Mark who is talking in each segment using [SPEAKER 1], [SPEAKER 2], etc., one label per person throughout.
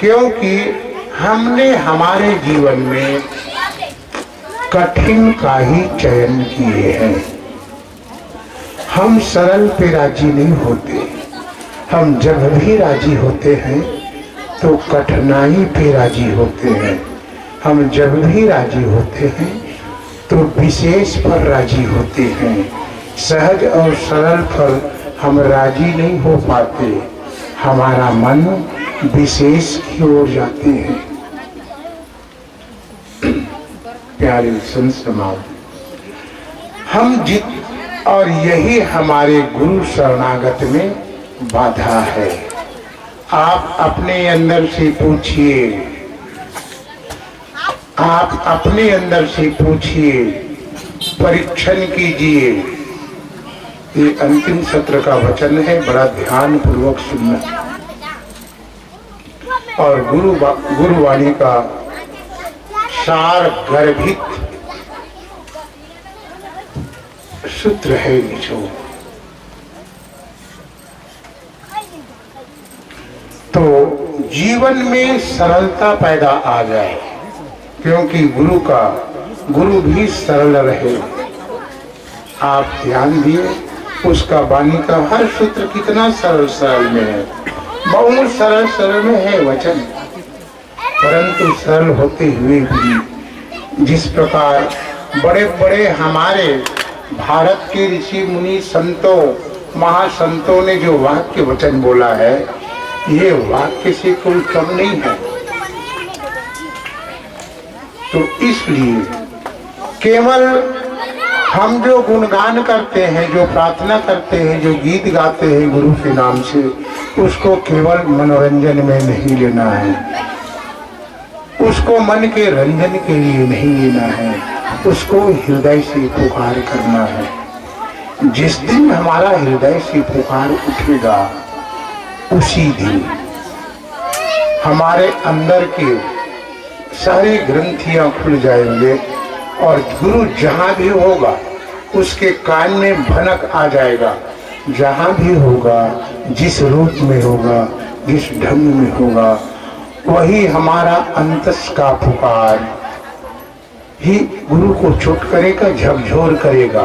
[SPEAKER 1] क्योंकि हमने हमारे जीवन में कठिन का ही चयन किए हैं। हम सरल पे राजी नहीं होते। हम जब भी राजी होते हैं तो कठिनाई पे राजी होते हैं। हम जब भी राजी होते हैं तो विशेष पर राजी होते हैं। सहज और सरल पर हम राजी नहीं हो पाते। हमारा मन विशेष की ओर जाते हैं। प्यारे संत समाज, हम जित और यही हमारे गुरु शरणागत में बाधा है। आप अपने अंदर से पूछिए, आप अपने अंदर से पूछिए, परीक्षण कीजिए। ये अंतिम सत्र का वचन है, बड़ा ध्यान पूर्वक सुनना। और गुरुवाणी का सार गर्भित सूत्र है निचोड़। तो जीवन में सरलता पैदा आ जाए, क्योंकि गुरु भी सरल रहे। आप ध्यान दिए, उसका वाणी का हर सूत्र कितना सरल सरल में है, बहुत सरल सरल में है वचन। परंतु सरल होते हुए भी जिस प्रकार बड़े बड़े हमारे भारत के ऋषि मुनि संतों महासंतों ने जो वाक्य वचन बोला है, ये वाक्य से कोई कम नहीं है। तो इसलिए केवल हम जो गुणगान करते हैं, जो प्रार्थना करते हैं, जो गीत गाते हैं गुरु के नाम से, उसको केवल मनोरंजन में नहीं लेना है, उसको मन के रंजन के लिए नहीं लेना है, उसको हृदय से पुकार करना है। जिस दिन हमारा हृदय से पुकार उठेगा, उसी दिन हमारे अंदर के सारे ग्रंथियां खुल जाएंगे और गुरु जहां भी होगा उसके कान में भनक आ जाएगा। जहां भी होगा, जिस रूप में होगा, जिस ढंग में होगा, वही हमारा अंतस का पुकार ही गुरु को चोट करेगा, झकझोर करेगा।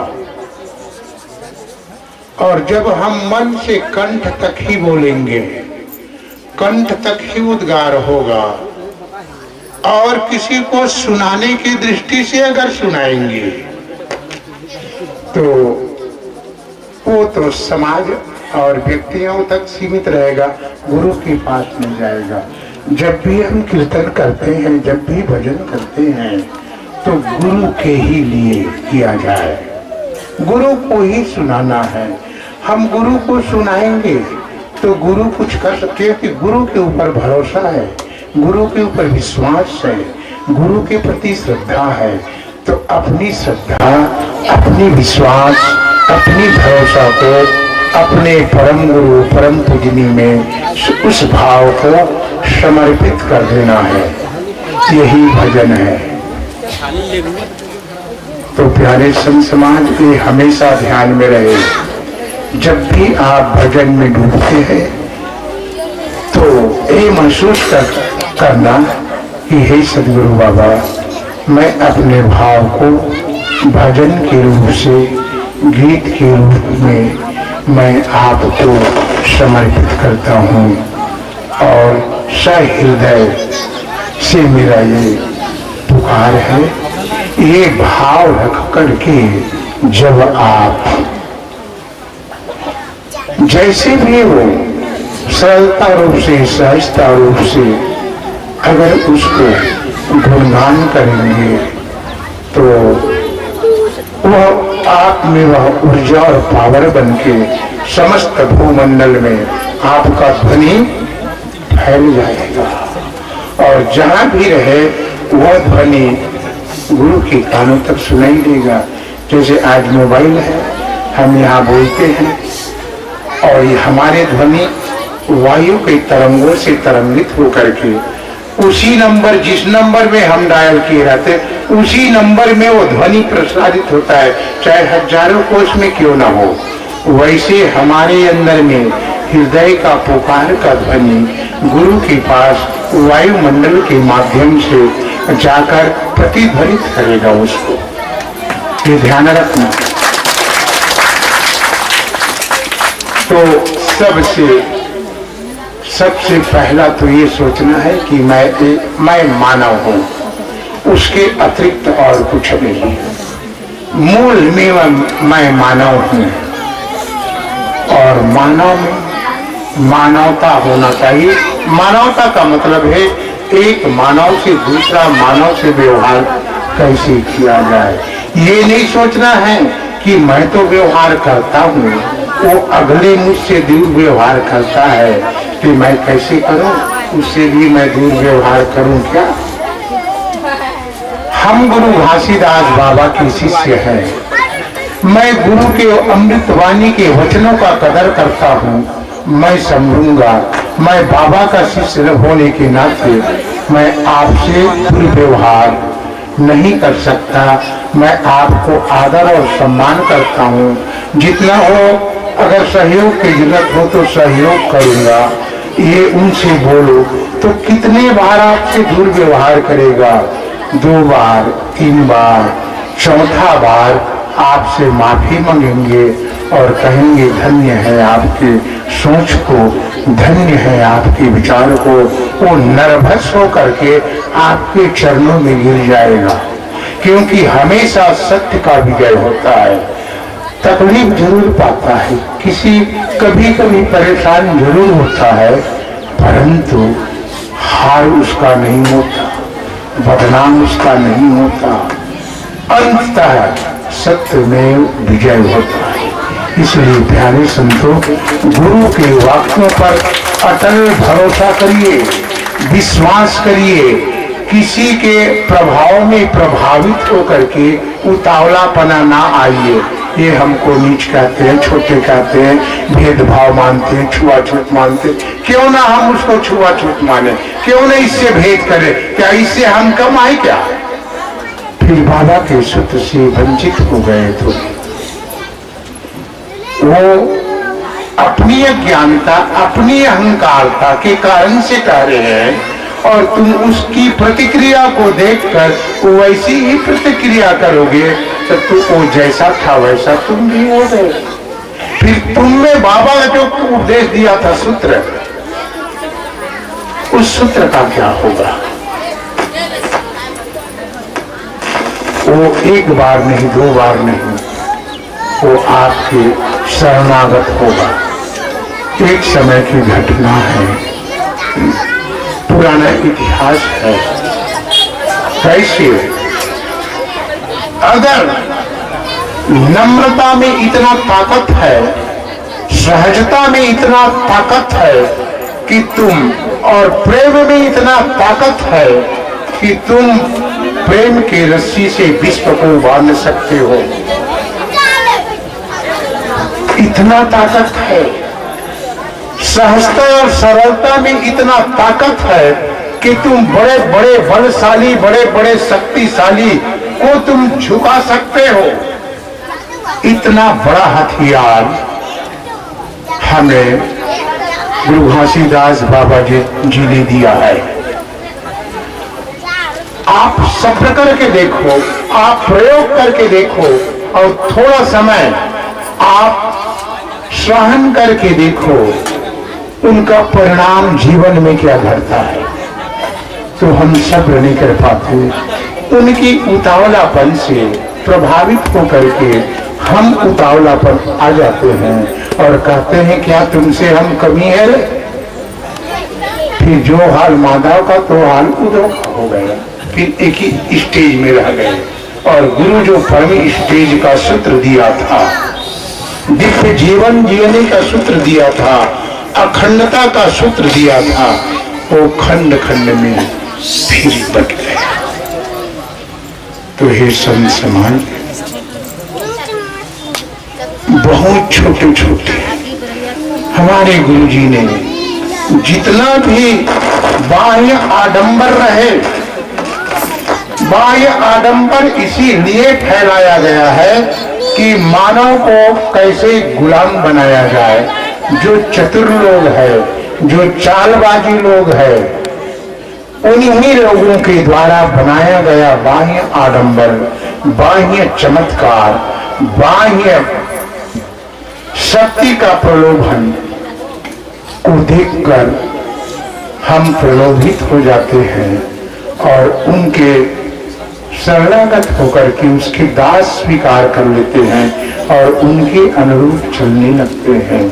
[SPEAKER 1] और जब हम मन से कंठ तक ही बोलेंगे, कंठ तक ही उद्गार होगा, और किसी को सुनाने की दृष्टि से अगर सुनाएंगे तो वो तो समाज और व्यक्तियों तक सीमित रहेगा, गुरु के पास नहीं जाएगा। जब भी हम कीर्तन करते हैं, जब भी भजन करते हैं, तो गुरु के ही लिए किया जाए, गुरु को ही सुनाना है। हम गुरु को सुनाएंगे तो गुरु कुछ कर सकते हैं, कि गुरु के ऊपर भरोसा है, गुरु के ऊपर विश्वास है, गुरु के प्रति श्रद्धा है। तो अपनी श्रद्धा, अपनी विश्वास, अपनी भरोसा को अपने परम गुरु परम पूजनी में उस भाव को समर्पित कर देना है। यही भजन है। तो प्यारे संत समाज, ये हमेशा ध्यान में रहे। जब भी आप भजन में डूबते हैं तो ये महसूस करना कि हे सदगुरु बाबा, मैं अपने भाव को भजन के रूप से, गीत के रूप में मैं आपको समर्पित करता हूँ। और सहृदय से मेरा ये पुकार है। ये भाव रख करके जब आप जैसे भी हो सरलता रूप से, सहजता रूप से अगर उसको गुणगान करेंगे तो वह आप में वह ऊर्जा और पावर बनके समस्त भूमंडल में आपका ध्वनि फैल जाएगा। और जहां भी रहे वह ध्वनि गुरु के कानों तक सुनाई देगा। जैसे आज मोबाइल है, हम यहाँ बोलते हैं और ये हमारे ध्वनि वायु के तरंगों से तरंगित होकर के उसी नंबर, जिस नंबर में हम डायल किए रहते, उसी नंबर में वो ध्वनि प्रसारित होता है, चाहे हजारों कोष में क्यों ना हो। वैसे हमारे अंदर में हृदय का पुकार का ध्वनि गुरु के पास वायुमंडल के माध्यम से जाकर प्रतिध्वनित करेगा उसको। ये ध्यान रखना। तो सबसे पहला तो ये सोचना है कि मैं मानव हूं, उसके अतिरिक्त और कुछ नहीं। मूल में मैं मानव हूं और मानव में मानवता होना चाहिए। मानवता का मतलब है एक मानव से दूसरा मानव से व्यवहार कैसे किया जाए। ये नहीं सोचना है कि मैं तो व्यवहार करता हूँ, वो अगले मुझसे दूर व्यवहार करता है कि मैं कैसे करूं, उससे भी मैं दूर व्यवहार करूं क्या। हम गुरु घासीदास बाबा के शिष्य हैं। मैं गुरु के अमृतवाणी के वचनों का कदर करता हूं, मैं समझूंगा। मैं बाबा का शिष्य होने के नाते मैं आपसे दुर्व्यवहार नहीं कर सकता। मैं आपको आदर और सम्मान करता हूं। जितना हो, अगर सहयोग की जरूरत हो तो सहयोग करूंगा। ये उनसे बोलो तो कितने बार आपसे दुर्व्यवहार करेगा? 2 बार, 3 बार, चौथा बार आपसे माफी मांगेंगे और कहेंगे धन्य है आपके सोच को, धन्य है आपके विचार को। वो नर्वस होकर के आपके चरणों में गिर जाएगा, क्योंकि हमेशा सत्य का विजय होता है। तकलीफ जरूर पाता है, कभी कभी परेशान जरूर होता है, परंतु हार उसका नहीं होता, बदनाम उसका नहीं होता। अंततः सत्य में विजय होता है। इसलिए प्यारे संतों, गुरु के वाक्यों पर अटल भरोसा करिए, विश्वास करिए। किसी के प्रभाव में प्रभावित होकर के उतावलापना ना आइए। ये हमको नीच कहते हैं, छोटे कहते हैं, भेदभाव मानते हैं, छुआछूत मानते हैं। क्यों ना हम उसको छुआछूत माने? क्यों ना इससे भेद करें? क्या इससे हम कम आए क्या? फिर बाबा के सूत्र से वंचित हो गए तो वो अपनी अज्ञानता, अपनी अहंकारता के कारण से कह रहे हैं, और तुम उसकी प्रतिक्रिया को देखकर वैसी ही प्रतिक्रिया करोगे तो वो जैसा था वैसा तुम भी हो गए। फिर तुमने बाबा ने जो उपदेश दिया था सूत्र, उस सूत्र का क्या होगा? वो 1 बार नहीं, 2 बार नहीं, वो आपके शरणागत होगा। एक समय की घटना है, पुराना इतिहास है। कैसे? अगर नम्रता में इतना ताकत है, सहजता में इतना ताकत है कि तुम, और प्रेम में इतना ताकत है कि तुम प्रेम की रस्सी से विश्व को बांध सकते हो, इतना ताकत है। सहजता और सरलता में इतना ताकत है कि तुम बड़े बड़े बलशाली, बड़े बड़े शक्तिशाली को तुम झुका सकते हो। इतना बड़ा हथियार हमें गुरु घासीदास बाबा जी ने दिया है। आप सफर करके देखो, आप प्रयोग करके देखो, और थोड़ा समय आप सहन करके देखो उनका परिणाम जीवन में क्या घटता है। तो हम सब्र नहीं कर पाते। उनकी उतावलापन से प्रभावित होकर के हम उतावलापन आ जाते हैं और कहते हैं क्या तुमसे हम कमी है? फिर जो हाल माधव का तो हाल उद्धव का हो गया। फिर एक ही स्टेज में रह गए। और गुरु जो परम स्टेज का सूत्र दिया था, दिव्य जीवन जीने का सूत्र दिया था, अखंडता का सूत्र दिया था, वो खंड खंड में फिर बट गया। तो हे संत समाज, बहुत छोटे छोटे हमारे गुरुजी ने जितना भी बाह्य आडंबर रहे, बाह्य आडंबर इसीलिए फैलाया गया है कि मानव को कैसे गुलाम बनाया जाए। जो चतुर लोग है, जो चालबाजी लोग है, उन्हीं लोगों के द्वारा बनाया गया बाह्य आडंबर, बाह्य चमत्कार, बाह्य शक्ति का प्रलोभन को देखकर हम प्रलोभित हो जाते हैं और उनके शरणागत होकर के उसके दास स्वीकार कर लेते हैं और उनके अनुरूप चलने लगते हैं।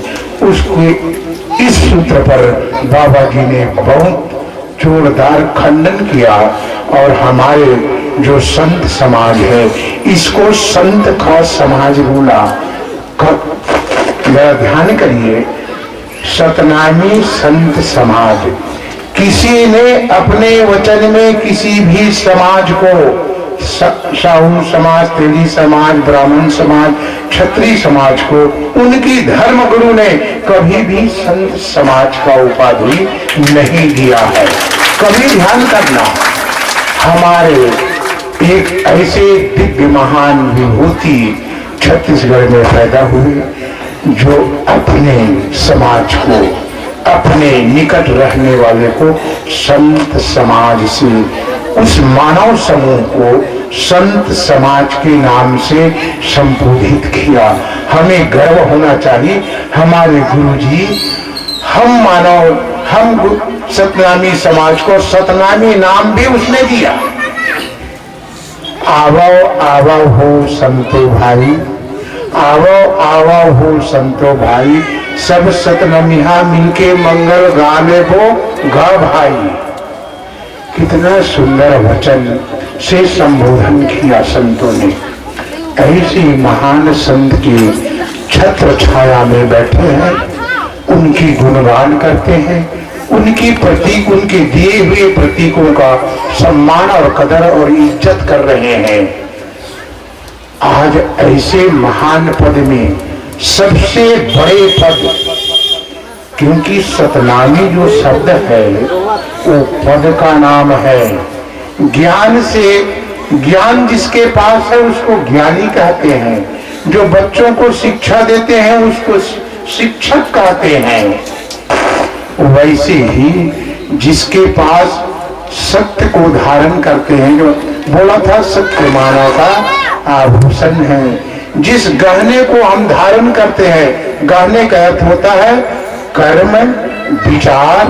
[SPEAKER 1] उसके इस सूत्र पर बाबा जी ने बहुत जोरदार खंडन किया और हमारे जो संत समाज है इसको संत का समाज बोला। ध्यान करिए, सतनामी संत समाज। किसी ने अपने वचन में किसी भी समाज को, साहू समाज, तेली समाज, ब्राह्मण समाज, क्षत्रिय समाज को, उनकी धर्म गुरु ने कभी भी संत समाज का उपाधि नहीं दिया है। कभी ध्यान करना, हमारे एक ऐसे दिव्य महान विभूति छत्तीसगढ़ में पैदा हुए जो अपने समाज को, अपने निकट रहने वाले को संत समाज से, उस मानव समूह को संत समाज के नाम से संबोधित किया। हमें गर्व होना चाहिए, हमारे गुरुजी हम मानव, हम सतनामी समाज को सतनामी नाम भी उसने दिया। आवो आवो हो संतो भाई, आवो आवो हो संतो भाई, सब सतनामिहा मिलके मंगल गाने को गा भाई। कितना सुंदर वचन से संबोधन किया संतों ने। ऐसे महान संत की छत्र छाया में बैठे हैं, उनकी गुणगान करते हैं, उनकी प्रतीक, उनके दिए हुए प्रतीकों का सम्मान और कदर और इज्जत कर रहे हैं। आज ऐसे महान पद में सबसे बड़े पद, क्योंकि सतनामी जो शब्द है वो पद का नाम है। ज्ञान से, ज्ञान जिसके पास है उसको ज्ञानी कहते हैं, जो बच्चों को शिक्षा देते हैं उसको शिक्षक कहते हैं। वैसे ही जिसके पास सत्य को धारण करते हैं, जो बोला था सत्य मानव का आभूषण है। जिस गहने को हम धारण करते हैं, गहने का अर्थ होता है कर्म, विचार,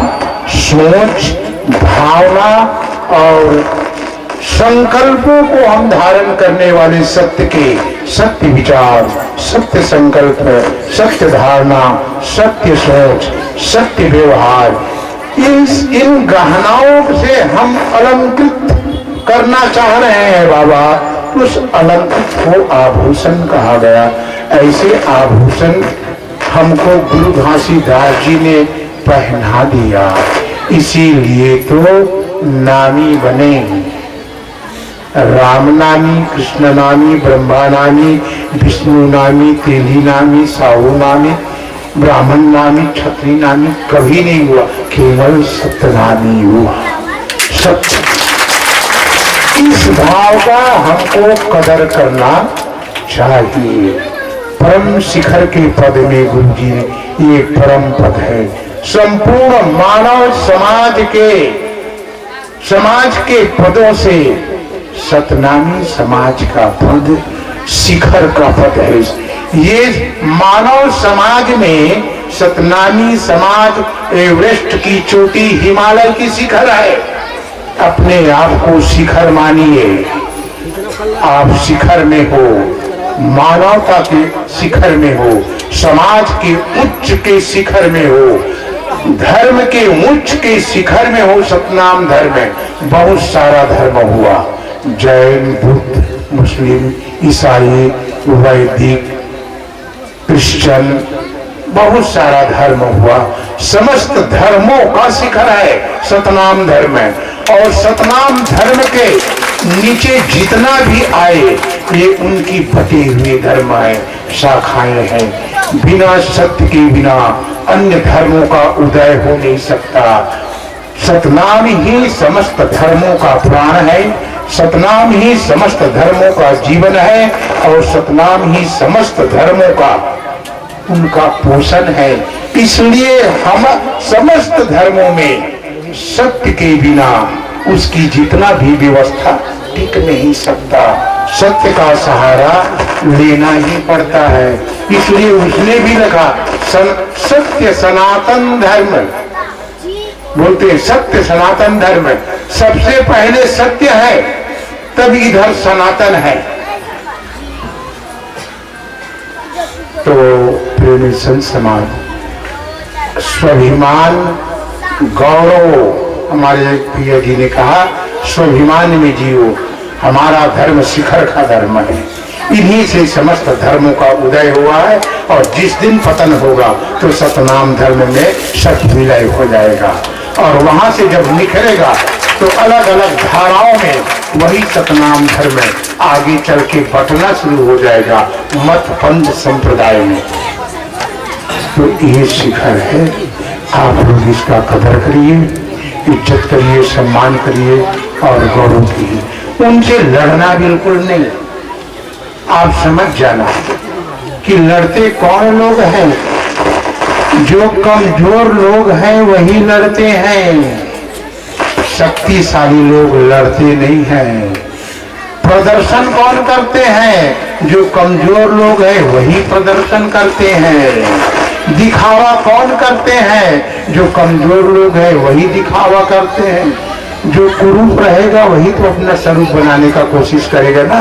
[SPEAKER 1] सोच, भावना और संकल्पों को हम धारण करने वाले सत्य के, सत्य विचार, सत्य संकल्प, सत्य धारणा, सत्य सोच, सत्य व्यवहार, इन गहनाओं से हम अलंकृत करना चाह रहे हैं बाबा। उस अलंकृत को आभूषण कहा गया। ऐसे आभूषण हमको गुरु घासीदास जी ने पहना दिया, इसीलिए तो नामी बने। राम नामी, कृष्ण नामी, ब्रह्मा नामी, विष्णु नामी, तेली नामी, साहू नामी, ब्राह्मण नामी, क्षत्रिय नामी कभी नहीं हुआ, केवल सत्यनामी हुआ। सत्य, इस भाव का हमको कदर करना चाहिए। परम शिखर के पद में गुरु जी ये परम पद है। संपूर्ण मानव समाज के पदों से सतनामी समाज का पद शिखर का पद है। ये मानव समाज में सतनामी समाज एवरेस्ट की चोटी, हिमालय की शिखर है। अपने आप को शिखर मानिए, आप शिखर में हो, मानवता के शिखर में हो, समाज के उच्च के शिखर में हो, धर्म के उच्च के शिखर में हो। सतनाम धर्म में बहुत सारा धर्म हुआ, जैन, बुद्ध, मुस्लिम, ईसाई, वैदिक, क्रिश्चियन, बहुत सारा धर्म हुआ। समस्त धर्मों का शिखर है सतनाम धर्म है। और सतनाम धर्म के नीचे जितना भी आए ये उनकी बटे हुए धर्म है, शाखाएं हैं। बिना सत्य के बिना अन्य धर्मों का उदय हो नहीं सकता। सतनाम ही समस्त धर्मों का प्राण है, सतनाम ही समस्त धर्मों का जीवन है और सतनाम ही समस्त धर्मों का उनका पोषण है। इसलिए हम समस्त धर्मों में सत्य के बिना उसकी जितना भी व्यवस्था टिक नहीं सकता। सत्य का सहारा लेना ही पड़ता है। इसलिए उसने भी लिखा सत्य सनातन धर्म, बोलते हैं सत्य सनातन धर्म, सबसे पहले सत्य है तब इधर सनातन है। तो प्रेमी संत समाज स्वाभिमान गौरव, हमारे प्रिय जी ने कहा स्वाभिमान में जियो, हमारा धर्म शिखर का धर्म है। इन्हीं से समस्त धर्मों का उदय हुआ है और जिस दिन पतन होगा तो सतनाम धर्म में सत विलय हो जाएगा और वहां से जब निखरेगा तो अलग अलग धाराओं में वही सतनाम धर्म आगे चल के बटना शुरू हो जाएगा मत पंथ संप्रदाय में। तो ये शिखर है, आप लोग इसका कदर करिए, इज्जत करिए, सम्मान करिए और गौरव कीजिए। उनसे लड़ना बिल्कुल नहीं। आप समझ जाना कि लड़ते कौन लोग हैं, जो कमजोर लोग हैं वही लड़ते हैं, शक्तिशाली लोग लड़ते नहीं हैं। प्रदर्शन कौन करते हैं, जो कमजोर लोग हैं वही प्रदर्शन करते हैं। दिखावा कौन करते हैं, जो कमजोर लोग हैं वही दिखावा करते हैं। जो कुरूप रहेगा वही तो अपना स्वरूप बनाने का कोशिश करेगा ना,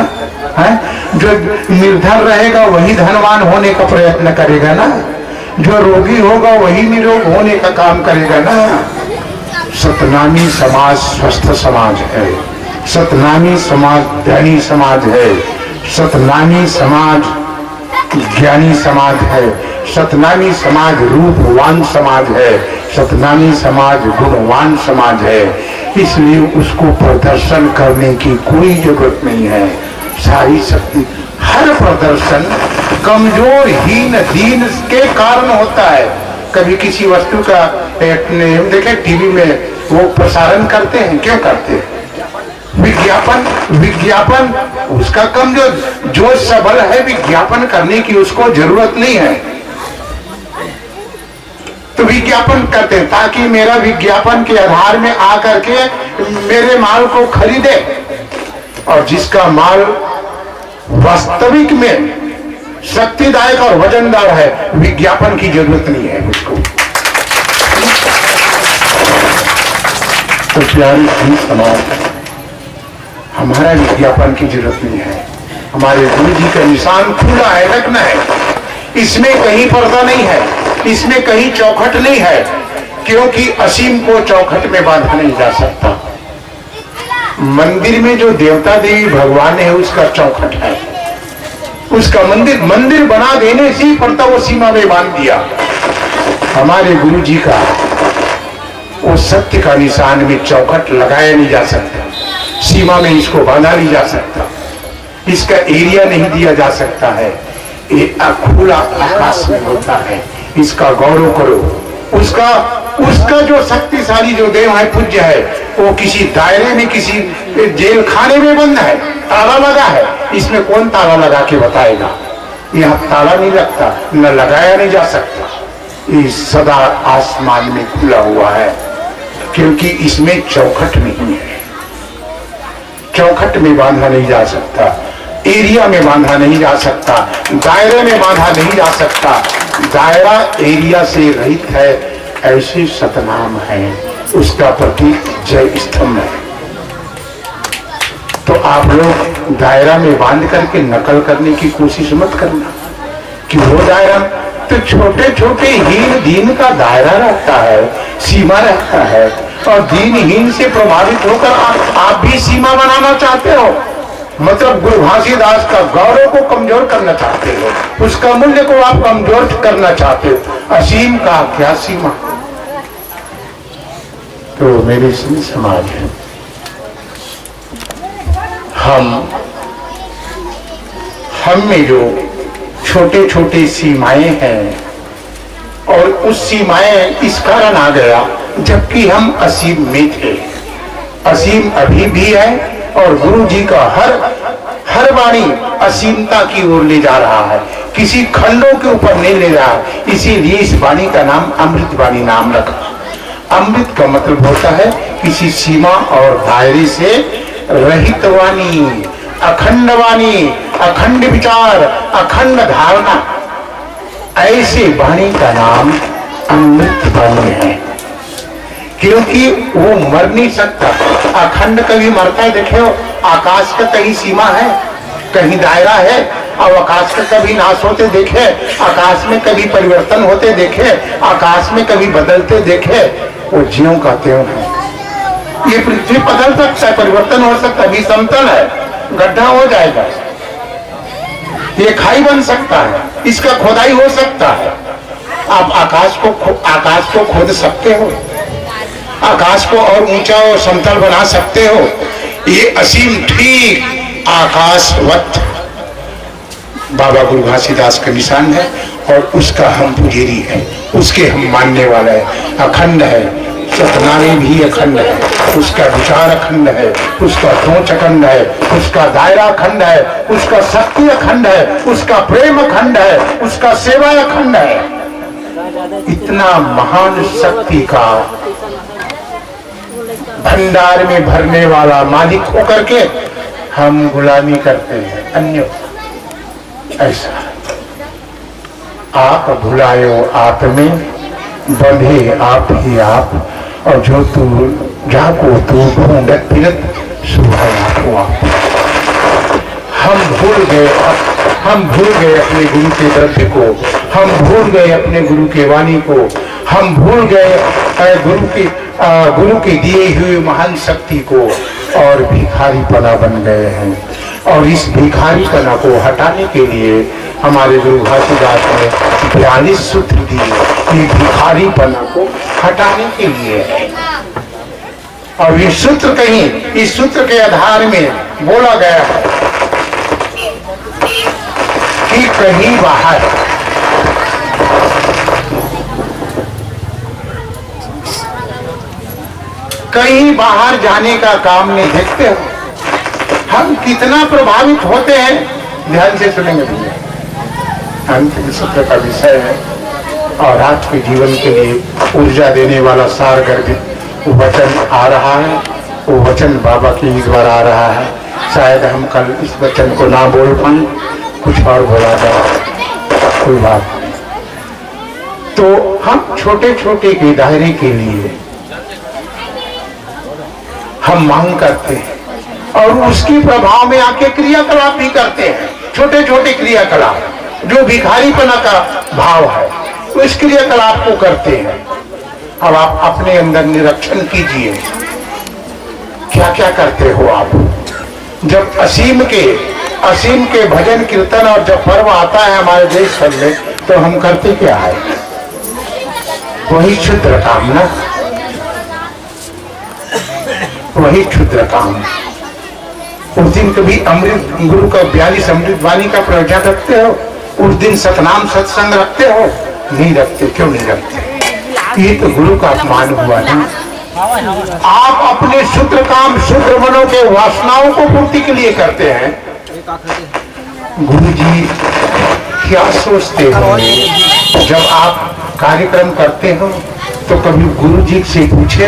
[SPEAKER 1] है? जो निर्धन रहेगा वही धनवान होने का प्रयत्न करेगा ना, जो रोगी होगा वही निरोग होने का काम करेगा ना। सतनामी समाज स्वस्थ समाज है, सतनामी समाज धनी समाज है, सतनामी समाज ज्ञानी समाज है, सतनामी समाज रूपवान समाज है, सतनामी समाज गुणवान समाज है। इसलिए उसको प्रदर्शन करने की कोई जरूरत नहीं है। सारी शक्ति, हर प्रदर्शन कमजोर हीन दीन के कारण होता है। कभी किसी वस्तु का देखे टीवी में वो प्रसारण करते हैं, क्यों करते हैं? विज्ञापन उसका कमजोर, जो सबल है विज्ञापन करने की उसको जरूरत नहीं है तो विज्ञापन करते हैं ताकि मेरा विज्ञापन के आधार में आकर के मेरे माल को खरीदे। और जिसका माल वास्तविक में शक्तिदायक और वजनदार है, विज्ञापन की जरूरत नहीं है उसको। तो प्यारी ही समाज, हमारा विज्ञापन की जरूरत नहीं है। हमारे गुरु जी का निशान खुला है, रखना है, इसमें कहीं पर्दा नहीं है, इसमें कहीं चौखट नहीं है, क्योंकि असीम को चौखट में बांधा नहीं जा सकता। मंदिर में जो देवता देवी भगवान है उसका चौखट है, उसका मंदिर बना देने से ही पड़ता, वो सीमा में बांध दिया। हमारे गुरु जी का वो सत्य का निशान में चौखट लगाया नहीं जा सकता, सीमा में इसको बांधा नहीं जा सकता, इसका एरिया नहीं दिया जा सकता है। ये खुला आकाश में होता है, इसका गौरव करो। उसका जो शक्तिशाली जो देव है, पूज्य है, वो किसी दायरे में, किसी जेल खाने में बंद है, ताला लगा है। इसमें कौन ताला लगा के बताएगा? यहाँ ताला नहीं लगता, न लगाया नहीं जा सकता, ये सदा आसमान में खुला हुआ है, क्योंकि इसमें चौखट नहीं है। चौखट में बांधा नहीं जा सकता, एरिया में बांधा नहीं जा सकता, दायरे में बांधा नहीं जा सकता। दायरा एरिया से रहित है, ऐसे सतनाम है, उसका प्रतीक जय स्तंभ है। तो आप लोग दायरा में बांध करके नकल करने की कोशिश मत करना कि वो दायरा तो छोटे छोटे हीन दीन का दायरा रहता है, सीमा रहता है, और दीनहीन से प्रभावित होकर आप भी सीमा बनाना चाहते हो। मतलब गुरु घासीदास का गौरव को कमजोर करना चाहते हो, उसका मूल्य को आप कमजोर करना चाहते हो। असीम का क्या सीमा? तो मेरे सिंह समाज है, हम में जो छोटे छोटे सीमाएं हैं, और उस सीमाएं इस कारण आ गया जबकि हम असीम में थे। असीम अभी भी है, और गुरु जी का हर वाणी असीमता की ओर ले जा रहा है, किसी खंडों के ऊपर नहीं ले रहा है। इसीलिए इस वाणी का नाम अमृत वाणी नाम रखा। अमृत का मतलब होता है किसी सीमा और दायरे से रहित वाणी, अखंड वाणी, अखंड विचार, अखंड धारणा। ऐसे वाणी का नाम अमृत वाणी है, क्योंकि वो मर नहीं सकता। अखंड कभी मरता है? देखे हो, आकाश का कहीं सीमा है, कहीं दायरा है? और आकाश का कभी नाश होते देखे? आकाश में कभी परिवर्तन होते देखे? आकाश में कभी बदलते देखे? वो ज्यों का त्यों है। ये पृथ्वी बदल सकता है, परिवर्तन हो सकता है, अभी समतल है, गड्ढा हो जाएगा, ये खाई बन सकता है, इसका खोदाई हो सकता है। आप आकाश को खोद सकते हो, आकाश को और ऊंचा और समतल बना सकते हो। ये असीम ठीक आकाशवत बाबा गुरु घासीदास का निशान है, और उसका हम पुजारी हैं, उसके हम मानने वाले हैं। अखंड है, सतनामी भी अखंड है, उसका विचार अखंड है, उसका सोच अखंड है, उसका दायरा अखंड है, उसका शक्ति अखंड है, उसका प्रेम अखंड है, उसका सेवा अखंड है। इतना महान शक्ति का भंडार में भरने वाला मालिक होकर के हम गुलामी करते हैं अन्य। ऐसा आप भुलायो आप में, बंधे आप ही आप, और जो तू जाको तू ढूंढत फिरत सुहाया आप। हम भूल गए अपने गुरु के द्रव्य को, हम भूल गए अपने गुरु के वाणी को, हम भूल गए गुरु के दिए हुए महान शक्ति को, और भिखारीपना बन गए हैं। और इस भिखारीपना को हटाने के लिए हमारे गुरु घासीदास ने 42 सूत्र दिए, ये भिखारीपना को हटाने के लिए है। और ये सूत्र कहीं, इस सूत्र के आधार में बोला गया है कि कहीं बाहर जाने का काम नहीं। देखते हो हम कितना प्रभावित होते हैं। ध्यान से सुनेंगे भैया, अंतिम सूत्र का विषय है और आज के जीवन के लिए ऊर्जा देने वाला सार गर्भित वचन आ रहा है। वो वचन बाबा के द्वारा आ रहा है। शायद हम कल इस वचन को ना बोल पाए, कुछ और बोला जाए, कोई बात नहीं। तो हम छोटे छोटे के दायरे के लिए हम मांग करते हैं, और उसके प्रभाव में आके क्रियाकलाप भी करते हैं। छोटे छोटे क्रियाकलाप जो भिखारीपना का भाव है, उस क्रियाकलाप को करते हैं। अब आप अपने अंदर निरीक्षण कीजिए, क्या क्या करते हो आप। जब असीम के भजन कीर्तन और जब पर्व आता है हमारे देश भर में, तो हम करते क्या है? वही क्षुद्र काम ना, वही क्षुद्र काम। उस दिन कभी अमृत गुरु का 42 अमृत वाणी का प्रवचन रखते हो? उस दिन सतनाम सत्संग रखते हो? नहीं रखते। क्यों नहीं रखते? ये तो गुरु का अपमान हुआ ना। आप अपने शुद्र काम, शुद्र मनों के वासनाओं को पूर्ति के लिए करते हैं। गुरु जी क्या सोचते होंगे जब आप कार्यक्रम करते हो? तो कभी गुरु जी से पूछे